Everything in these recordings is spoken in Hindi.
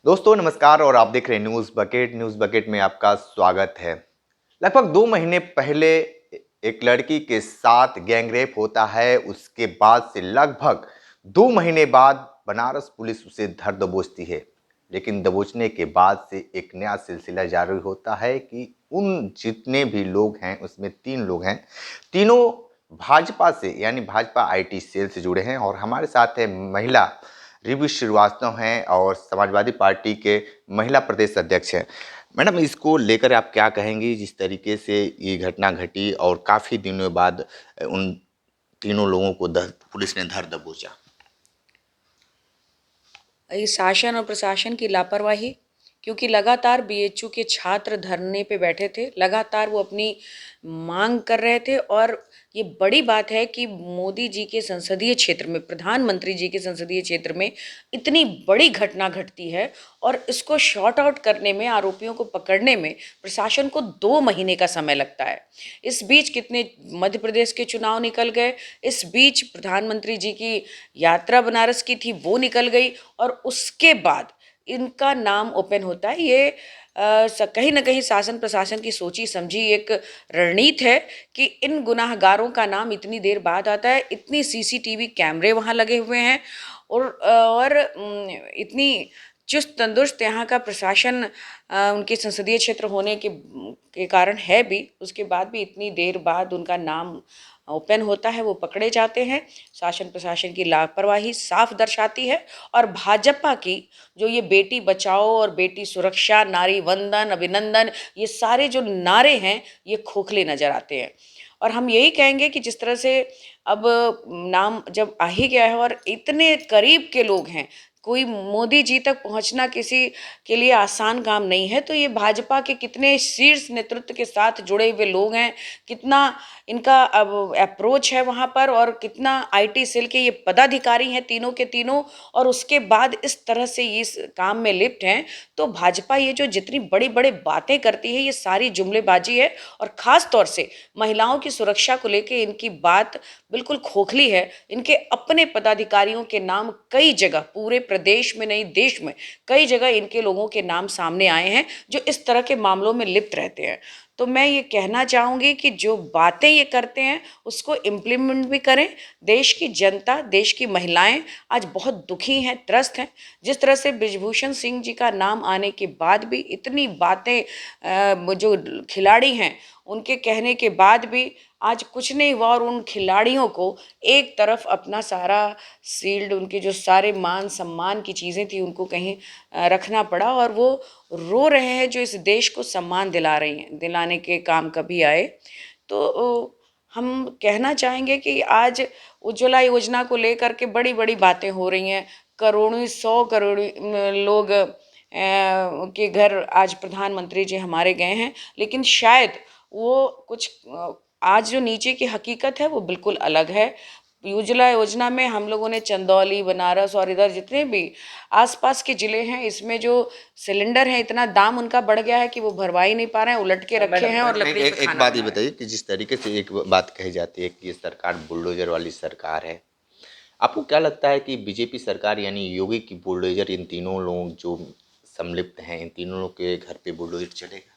दोस्तों नमस्कार और आप देख रहे हैं न्यूज़ बकेट में आपका स्वागत है। लगभग 2 महीने पहले एक लड़की के साथ गैंगरेप होता है। उसके बाद से लगभग 2 महीने बाद बनारस पुलिस उसे धर दबोचती है। लेकिन दबोचने के बाद से एक नया सिलसिला जारी होता है कि उन जितने भी लोग हैं उसमें 3 लोग हैं। तीनों भाजपा से यानी भाजपा आईटी सेल से जुड़े हैं और हमारे साथ है महिला रिवि श्रीवास्तव हैं और समाजवादी पार्टी के महिला प्रदेश अध्यक्ष हैं। मैडम, इसको लेकर आप क्या कहेंगी जिस तरीके से ये घटना घटी और काफ़ी दिनों बाद उन तीनों लोगों को पुलिस ने धर दबोचा? ये शासन और प्रशासन की लापरवाही, क्योंकि लगातार बीएचयू के छात्र धरने पे बैठे थे, लगातार वो अपनी मांग कर रहे थे। और ये बड़ी बात है कि मोदी जी के संसदीय क्षेत्र में, प्रधानमंत्री जी के संसदीय क्षेत्र में इतनी बड़ी घटना घटती है और इसको शॉर्ट आउट करने में, आरोपियों को पकड़ने में प्रशासन को 2 महीने का समय लगता है। इस बीच कितने मध्य प्रदेश के चुनाव निकल गए, इस बीच प्रधानमंत्री जी की यात्रा बनारस की थी वो निकल गई, और उसके बाद इनका नाम ओपन होता है। ये कहीं ना कहीं शासन प्रशासन की सोची समझी एक रणनीति है कि इन गुनाहगारों का नाम इतनी देर बाद आता है। इतनी सीसीटीवी कैमरे वहाँ लगे हुए हैं और इतनी चुस्त तंदुरुस्त यहाँ का प्रशासन उनके संसदीय क्षेत्र होने के कारण है भी, उसके बाद भी इतनी देर बाद उनका नाम ओपन होता है, वो पकड़े जाते हैं। शासन प्रशासन की लापरवाही साफ दर्शाती है। और भाजपा की जो ये बेटी बचाओ और बेटी सुरक्षा, नारी वंदन, अभिनंदन, ये सारे जो नारे हैं ये खोखले नजर आते हैं। और हम यही कहेंगे कि जिस तरह से अब नाम जब आ ही गया है और इतने करीब के लोग हैं, कोई मोदी जी तक पहुंचना किसी के लिए आसान काम नहीं है, तो ये भाजपा के कितने शीर्ष नेतृत्व के साथ जुड़े हुए लोग हैं, कितना इनका अब अप्रोच है वहाँ पर, और कितना आईटी सेल के ये पदाधिकारी हैं तीनों के तीनों, और उसके बाद इस तरह से इस काम में लिप्त हैं। तो भाजपा ये जो जितनी बड़ी बड़ी बातें करती है ये सारी जुमलेबाजी है। और ख़ास तौर से महिलाओं की सुरक्षा को लेकर इनकी बात बिल्कुल खोखली है। इनके अपने पदाधिकारियों के नाम कई जगह, पूरे प्रदेश में नहीं देश में कई जगह इनके लोगों के नाम सामने आए हैं जो इस तरह के मामलों में लिप्त रहते हैं। तो मैं ये कहना चाहूँगी कि जो बातें ये करते हैं उसको इम्प्लीमेंट भी करें। देश की जनता, देश की महिलाएं आज बहुत दुखी हैं, त्रस्त हैं। जिस तरह से बृजभूषण सिंह जी का नाम आने के बाद भी इतनी बातें, जो खिलाड़ी हैं उनके कहने के बाद भी आज कुछ नहीं हुआ, और उन खिलाड़ियों को एक तरफ अपना सारा शील्ड, उनके जो सारे मान सम्मान की चीज़ें थी उनको कहीं रखना पड़ा, और वो रो रहे हैं जो इस देश को सम्मान दिला रही हैं, दिलाने के काम कभी आए। तो हम कहना चाहेंगे कि आज उज्ज्वला योजना को लेकर के बड़ी बड़ी बातें हो रही हैं। करोड़ों, 100 करोड़ लोग के घर आज प्रधानमंत्री जी हमारे गए हैं, लेकिन शायद वो कुछ आज जो नीचे की हकीकत है वो बिल्कुल अलग है। उज्ज्वला योजना में हम लोगों ने चंदौली, बनारस और इधर जितने भी आसपास के ज़िले हैं, इसमें जो सिलेंडर है इतना दाम उनका बढ़ गया है कि वो भरवा ही नहीं पा रहे हैं, उलट के रखे हैं और लकड़ी पे एक खाना बात ये बना रहे बताइए हैं। कि जिस तरीके से एक बात कही जाती है कि ये सरकार बुलडोजर वाली सरकार है, आपको क्या लगता है कि बीजेपी सरकार यानी योगी की बुलडोजर इन तीनों लोग जो संलिप्त हैं, इन तीनों लोग के घर पे बुलडोजर चलेगा?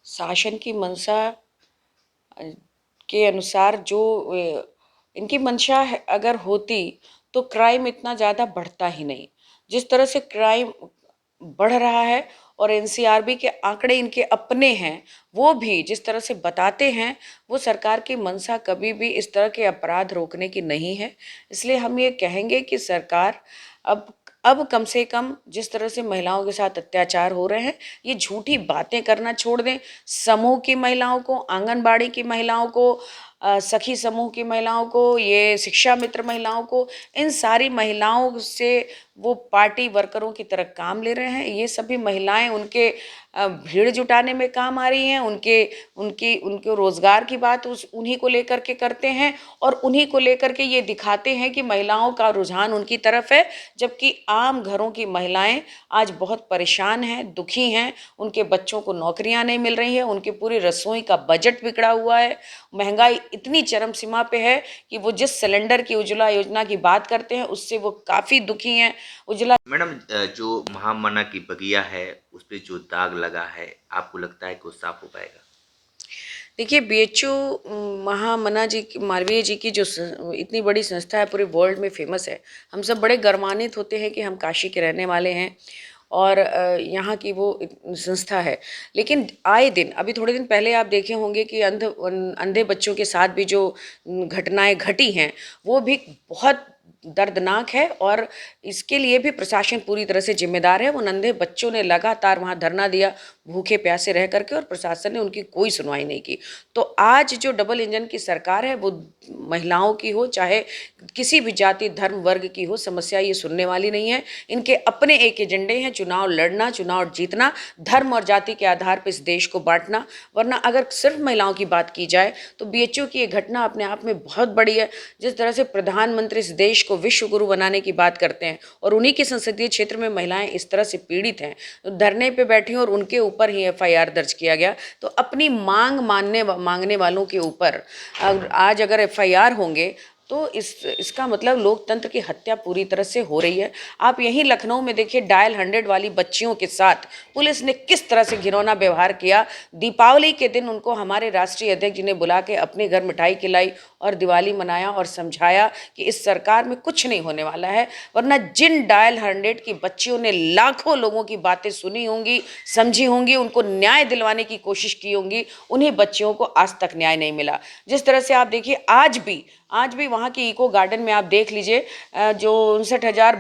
शासन की मंशा के अनुसार जो इनकी मंशा अगर होती तो क्राइम इतना ज़्यादा बढ़ता ही नहीं। जिस तरह से क्राइम बढ़ रहा है और एनसीआरबी के आंकड़े इनके अपने हैं, वो भी जिस तरह से बताते हैं, वो सरकार की मंशा कभी भी इस तरह के अपराध रोकने की नहीं है। इसलिए हम ये कहेंगे कि सरकार अब अब कम से कम जिस तरह से महिलाओं के साथ अत्याचार हो रहे हैं, ये झूठी बातें करना छोड़ दें। समूह की महिलाओं को, आंगनबाड़ी की महिलाओं को, सखी समूह की महिलाओं को, ये शिक्षा मित्र महिलाओं को, इन सारी महिलाओं से वो पार्टी वर्करों की तरह काम ले रहे हैं। ये सभी महिलाएं उनके भीड़ जुटाने में काम आ रही हैं, उनके रोजगार की बात उन्हीं को लेकर के करते हैं और उन्हीं को लेकर के ये दिखाते हैं कि महिलाओं का रुझान उनकी तरफ है, जबकि आम घरों की महिलाएं आज बहुत परेशान हैं, दुखी हैं, उनके बच्चों को नौकरियां नहीं मिल रही हैं, उनकी पूरी रसोई का बजट बिगड़ा हुआ है, महंगाई इतनी चरम सीमा पे है कि वो जिस सिलेंडर की उज्ज्वला योजना की बात करते हैं उससे वो काफ़ी दुखी हैं। उज्ज्वला मैडम, जो महामना की बगिया है उस पे जो दाग लगा है, आपको लगता है कि वो साफ हो पाएगा? देखिए, बीएचयू महामना जी मालवीय जी की जो इतनी बड़ी संस्था है, पूरे वर्ल्ड में फेमस है। हम सब बड़े गर्मान्वित होते हैं कि हम काशी के रहने वाले हैं और यहाँ की वो संस्था है। लेकिन आए दिन, अभी थोड़े दिन पहले आप देखे होंगे कि अंधे बच्चों के साथ भी जो घटनाएं घटी हैं वो भी बहुत दर्दनाक है और इसके लिए भी प्रशासन पूरी तरह से जिम्मेदार है। उन अंधे बच्चों ने लगातार वहाँ धरना दिया, भूखे प्यासे रह करके, और प्रशासन ने उनकी कोई सुनवाई नहीं की। तो आज जो डबल इंजन की सरकार है वो महिलाओं की हो चाहे किसी भी जाति धर्म वर्ग की हो, समस्या ये सुनने वाली नहीं है। इनके अपने एक एजेंडे हैं, चुनाव लड़ना, चुनाव जीतना, धर्म और जाति के आधार पर इस देश को बांटना। वरना अगर सिर्फ महिलाओं की बात की जाए तो बीएचयू की ये घटना अपने आप में बहुत बड़ी है। जिस तरह से प्रधानमंत्री इस देश को विश्व गुरु बनाने की बात करते हैं और उन्हीं के संसदीय क्षेत्र में महिलाएं इस तरह से पीड़ित हैं, तो धरने पे बैठी और उनके ऊपर ही एफआईआर दर्ज किया गया, तो अपनी मांगने वालों के ऊपर आज अगर एफआईआर होंगे तो इसका मतलब लोकतंत्र की हत्या पूरी तरह से हो रही है। आप यहीं लखनऊ में देखिए, डायल 100 वाली बच्चियों के साथ पुलिस ने किस तरह से घिनौना व्यवहार किया। दीपावली के दिन उनको हमारे राष्ट्रीय अध्यक्ष जी ने बुला के अपने घर मिठाई खिलाई और दिवाली मनाया और समझाया कि इस सरकार में कुछ नहीं होने वाला है। वरना जिन डायल 100 की बच्चियों ने लाखों लोगों की बातें सुनी होंगी, समझी होंगी, उनको न्याय दिलवाने की कोशिश की होंगी, उन्हीं बच्चियों को आज तक न्याय नहीं मिला। जिस तरह से आप देखिए, आज भी वहाँ की इको गार्डन में आप देख लीजिए, जो 59,000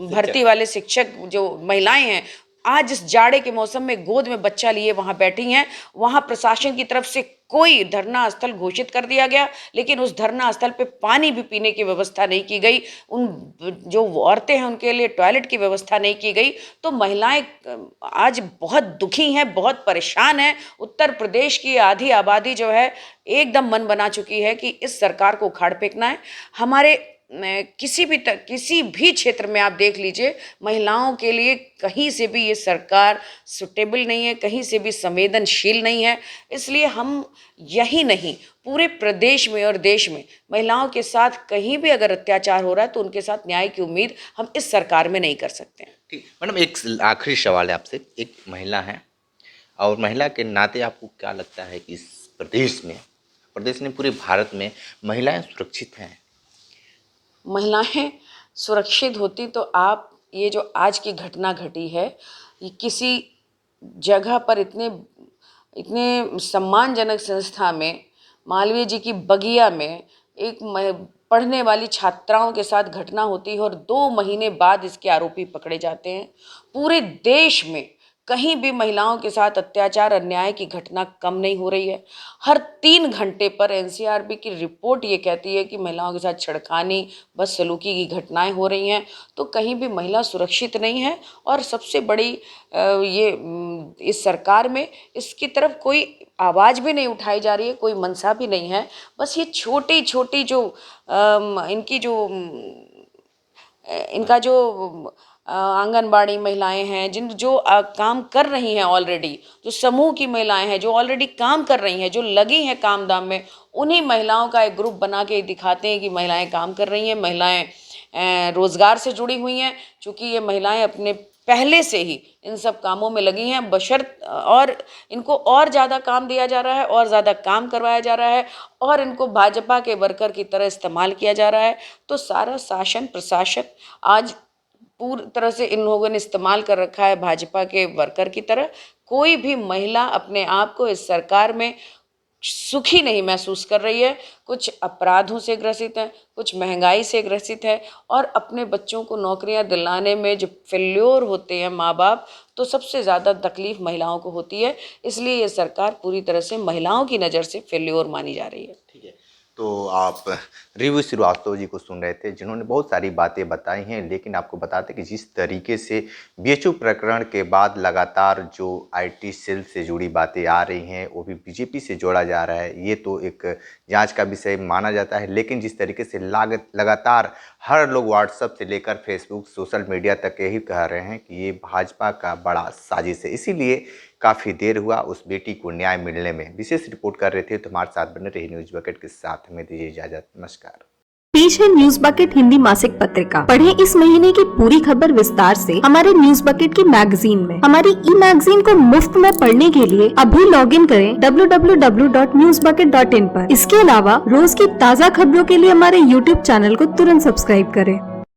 भर्ती वाले शिक्षक जो महिलाएं हैं, आज इस जाड़े के मौसम में गोद में बच्चा लिए वहाँ बैठी हैं। वहाँ प्रशासन की तरफ से कोई धरना स्थल घोषित कर दिया गया, लेकिन उस धरना स्थल पे पानी भी पीने की व्यवस्था नहीं की गई, उन जो औरतें हैं उनके लिए टॉयलेट की व्यवस्था नहीं की गई। तो महिलाएं आज बहुत दुखी हैं, बहुत परेशान हैं। उत्तर प्रदेश की आधी आबादी जो है एकदम मन बना चुकी है कि इस सरकार को उखाड़ फेंकना है। हमारे किसी भी क्षेत्र में आप देख लीजिए, महिलाओं के लिए कहीं से भी ये सरकार सुटेबल नहीं है, कहीं से भी संवेदनशील नहीं है। इसलिए हम यही नहीं, पूरे प्रदेश में और देश में महिलाओं के साथ कहीं भी अगर अत्याचार हो रहा है तो उनके साथ न्याय की उम्मीद हम इस सरकार में नहीं कर सकते हैं। ठीक मैडम, एक आखिरी सवाल है आपसे। एक महिला है और महिला के नाते आपको क्या लगता है कि इस प्रदेश में पूरे भारत में महिलाएं सुरक्षित हैं? महिलाएं सुरक्षित होती तो आप ये जो आज की घटना घटी है, ये किसी जगह पर इतने इतने सम्मानजनक संस्था में, मालवीय जी की बगिया में एक पढ़ने वाली छात्राओं के साथ घटना होती है और 2 महीने बाद इसके आरोपी पकड़े जाते हैं। पूरे देश में कहीं भी महिलाओं के साथ अत्याचार अन्याय की घटना कम नहीं हो रही है। हर 3 घंटे पर एनसीआरबी की रिपोर्ट ये कहती है कि महिलाओं के साथ छेड़खानी, बदसलूकी की घटनाएं हो रही हैं। तो कहीं भी महिला सुरक्षित नहीं है। और सबसे बड़ी इस सरकार में इसकी तरफ कोई आवाज़ भी नहीं उठाई जा रही है, कोई मनसा भी नहीं है। बस ये छोटी छोटी जो इनका जो आंगनबाड़ी महिलाएं हैं, जो काम कर रही हैं ऑलरेडी, जो समूह की महिलाएं हैं जो ऑलरेडी काम कर रही हैं, जो लगी हैं काम दाम में, उन्हीं महिलाओं का एक ग्रुप बना के दिखाते हैं कि महिलाएं काम कर रही हैं, महिलाएं रोजगार से जुड़ी हुई हैं। चूँकि ये महिलाएं अपने पहले से ही इन सब कामों में लगी हैं, बशर्त और इनको और ज़्यादा काम दिया जा रहा है और ज़्यादा काम करवाया जा रहा है और इनको भाजपा के वर्कर की तरह इस्तेमाल किया जा रहा है। तो सारा शासन प्रशासन आज पूरी तरह से इन लोगों ने इस्तेमाल कर रखा है भाजपा के वर्कर की तरह। कोई भी महिला अपने आप को इस सरकार में सुखी नहीं महसूस कर रही है। कुछ अपराधों से ग्रसित है, कुछ महंगाई से ग्रसित है और अपने बच्चों को नौकरियां दिलाने में जो फेल्योर होते हैं माँ बाप, तो सबसे ज़्यादा तकलीफ महिलाओं को होती है। इसलिए ये सरकार पूरी तरह से महिलाओं की नज़र से फेल्योर मानी जा रही है। ठीक है तो आप रिव्यू श्रीवास्तव जी को सुन रहे थे, जिन्होंने बहुत सारी बातें बताई हैं। लेकिन आपको बताते कि जिस तरीके से बीएचयू प्रकरण के बाद लगातार जो आईटी सेल से जुड़ी बातें आ रही हैं, वो भी बीजेपी से जोड़ा जा रहा है, ये तो एक जांच का विषय माना जाता है। लेकिन जिस तरीके से लगातार हर लोग व्हाट्सएप से लेकर फेसबुक, सोशल मीडिया तक यही कह रहे हैं कि ये भाजपा का बड़ा साजिश है, इसीलिए काफ़ी देर हुआ उस बेटी को न्याय मिलने में। विशेष रिपोर्ट कर रहे थे, तो हमारे साथ बने रही न्यूज बकेट के साथ। हमें दीजिए इजाजत, नमस्कार। पेश है न्यूज बकेट हिंदी मासिक पत्रिका। पढ़ें इस महीने की पूरी खबर विस्तार से हमारे न्यूज बकेट की मैगजीन में। हमारी ई मैगजीन को मुफ्त में पढ़ने के लिए अभी लॉगिन करें www.newsbucket.in पर। इसके अलावा रोज की ताज़ा खबरों के लिए हमारे YouTube चैनल को तुरंत सब्सक्राइब करें।